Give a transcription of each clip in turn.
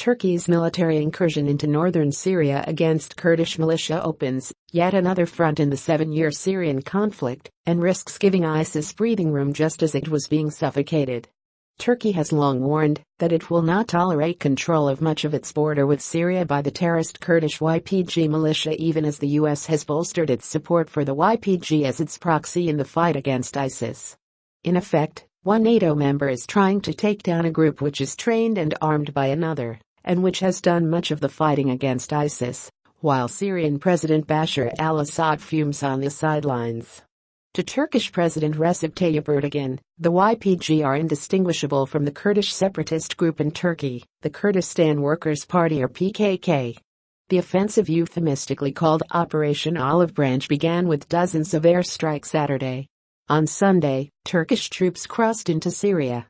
Turkey's military incursion into northern Syria against Kurdish militia opens yet another front in the 7-year Syrian conflict and risks giving ISIS breathing room just as it was being suffocated. Turkey has long warned that it will not tolerate control of much of its border with Syria by the terrorist Kurdish YPG militia, even as the U.S. has bolstered its support for the YPG as its proxy in the fight against ISIS. In effect, one NATO member is trying to take down a group which is trained and armed by another, and which has done much of the fighting against ISIS, while Syrian President Bashar al-Assad fumes on the sidelines. To Turkish President Recep Tayyip Erdogan, the YPG are indistinguishable from the Kurdish separatist group in Turkey, the Kurdistan Workers' Party or PKK. The offensive, euphemistically called Operation Olive Branch, began with dozens of airstrikes Saturday. On Sunday, Turkish troops crossed into Syria,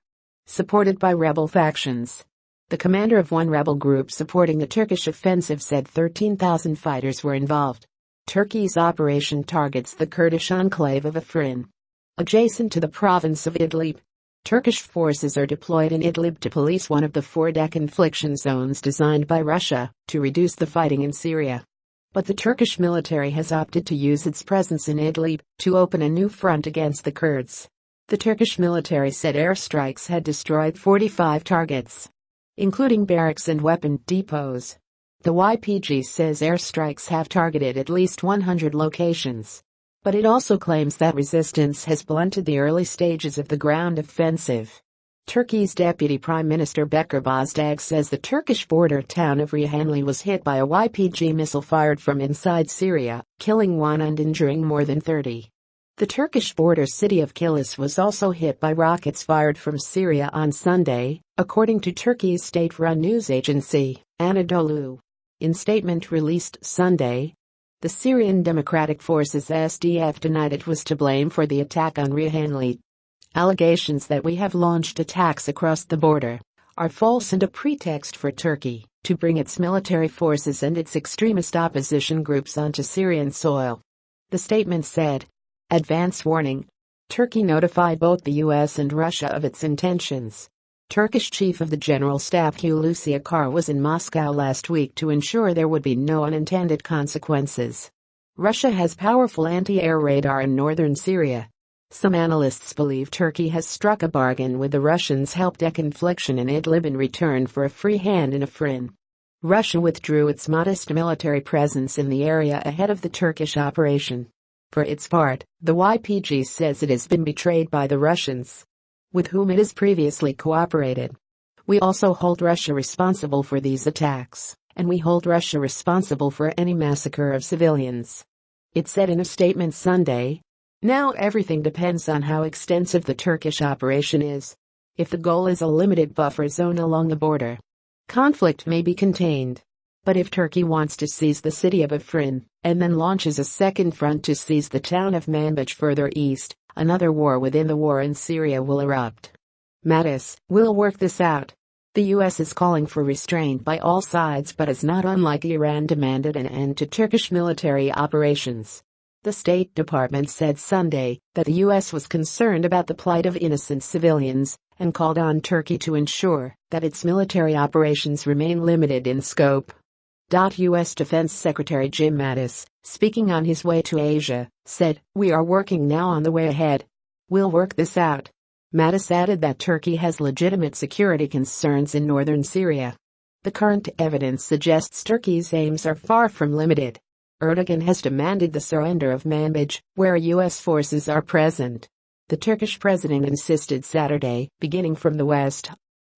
supported by rebel factions. The commander of one rebel group supporting the Turkish offensive said 13,000 fighters were involved. Turkey's operation targets the Kurdish enclave of Afrin, adjacent to the province of Idlib. Turkish forces are deployed in Idlib to police one of the 4 deconfliction zones designed by Russia to reduce the fighting in Syria. But the Turkish military has opted to use its presence in Idlib to open a new front against the Kurds. The Turkish military said airstrikes had destroyed 45 targets, including barracks and weapon depots. The YPG says airstrikes have targeted at least 100 locations, but it also claims that resistance has blunted the early stages of the ground offensive. Turkey's Deputy Prime Minister Bekir Bozdağ says the Turkish border town of Rihanli was hit by a YPG missile fired from inside Syria, killing 1 and injuring more than 30. The Turkish border city of Kilis was also hit by rockets fired from Syria on Sunday, according to Turkey's state-run news agency, Anadolu. In statement released Sunday, the Syrian Democratic Forces SDF denied it was to blame for the attack on Rihanli. Allegations that we have launched attacks across the border are false and a pretext for Turkey to bring its military forces and its extremist opposition groups onto Syrian soil. The statement said, "Advance warning. Turkey notified both the U.S. and Russia of its intentions." Turkish Chief of the General Staff Hulusi Akar was in Moscow last week to ensure there would be no unintended consequences. Russia has powerful anti-air radar in northern Syria. Some analysts believe Turkey has struck a bargain with the Russians' help deconfliction in Idlib in return for a free hand in Afrin. Russia withdrew its modest military presence in the area ahead of the Turkish operation. For its part, the YPG says it has been betrayed by the Russians, with whom it has previously cooperated. "We also hold Russia responsible for these attacks, and we hold Russia responsible for any massacre of civilians," it said in a statement Sunday. Now everything depends on how extensive the Turkish operation is. If the goal is a limited buffer zone along the border, conflict may be contained. But if Turkey wants to seize the city of Afrin, and then launches a second front to seize the town of Manbij further east, another war within the war in Syria will erupt. Mattis, "We'll work this out." The U.S. is calling for restraint by all sides but has not, unlike Iran, demanded an end to Turkish military operations. The State Department said Sunday that the U.S. was concerned about the plight of innocent civilians and called on Turkey to ensure that its military operations remain limited in scope. U.S. Defense Secretary Jim Mattis, speaking on his way to Asia, said, "We are working now on the way ahead. We'll work this out." Mattis added that Turkey has legitimate security concerns in northern Syria. The current evidence suggests Turkey's aims are far from limited. Erdogan has demanded the surrender of Manbij, where U.S. forces are present. The Turkish president insisted Saturday, beginning from the west,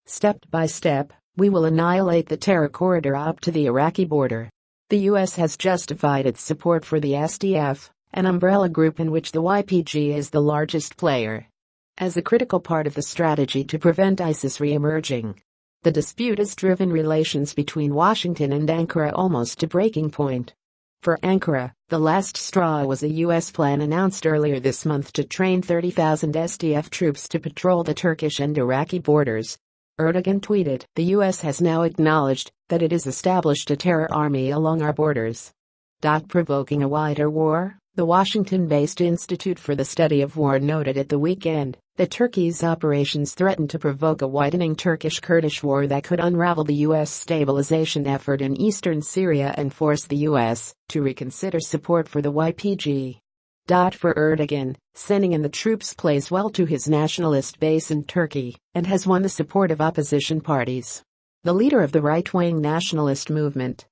"Step by step, we will annihilate the terror corridor up to the Iraqi border." The U.S. has justified its support for the SDF, an umbrella group in which the YPG is the largest player, as a critical part of the strategy to prevent ISIS re-emerging. The dispute has driven relations between Washington and Ankara almost to breaking point. For Ankara, the last straw was a U.S. plan announced earlier this month to train 30,000 SDF troops to patrol the Turkish and Iraqi borders. Erdogan tweeted, "The U.S. has now acknowledged that it has established a terror army along our borders." Provoking a wider war, the Washington-based Institute for the Study of War noted at the weekend that Turkey's operations threatened to provoke a widening Turkish-Kurdish war that could unravel the U.S. stabilization effort in eastern Syria and force the U.S. to reconsider support for the YPG. For Erdogan, sending in the troops plays well to his nationalist base in Turkey and has won the support of opposition parties. The leader of the right-wing nationalist movement,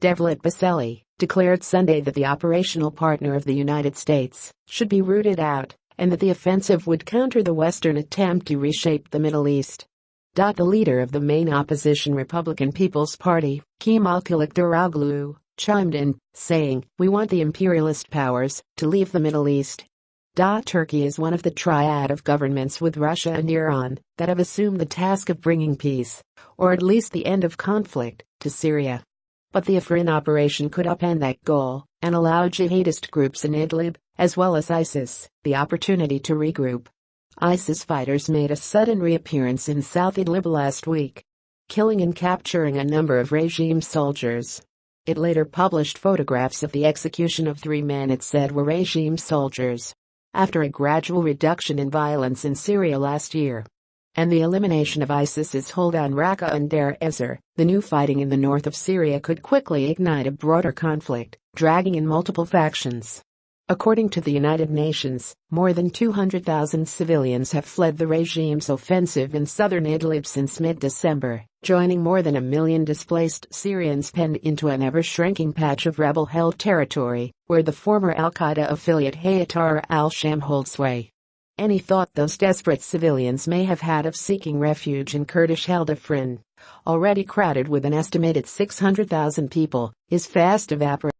Devlet Bahçeli, declared Sunday that the operational partner of the United States should be rooted out and that the offensive would counter the Western attempt to reshape the Middle East. The leader of the main opposition Republican People's Party, Kemal Kılıçdaroğlu, chimed in, saying, "We want the imperialist powers to leave the Middle East." Turkey is one of the triad of governments with Russia and Iran that have assumed the task of bringing peace, or at least the end of conflict, to Syria. But the Afrin operation could upend that goal and allow jihadist groups in Idlib, as well as ISIS, the opportunity to regroup. ISIS fighters made a sudden reappearance in South Idlib last week, killing and capturing a number of regime soldiers. It later published photographs of the execution of 3 men it said were regime soldiers, after a gradual reduction in violence in Syria last year, and the elimination of ISIS's hold on Raqqa and Deir Ezzor. The new fighting in the north of Syria could quickly ignite a broader conflict, dragging in multiple factions. According to the United Nations, more than 200,000 civilians have fled the regime's offensive in southern Idlib since mid-December, joining more than 1 million displaced Syrians penned into an ever-shrinking patch of rebel-held territory, where the former al-Qaeda affiliate Hayat Tahrir al-Sham holds sway. Any thought those desperate civilians may have had of seeking refuge in Kurdish-held Afrin, already crowded with an estimated 600,000 people, is fast evaporating.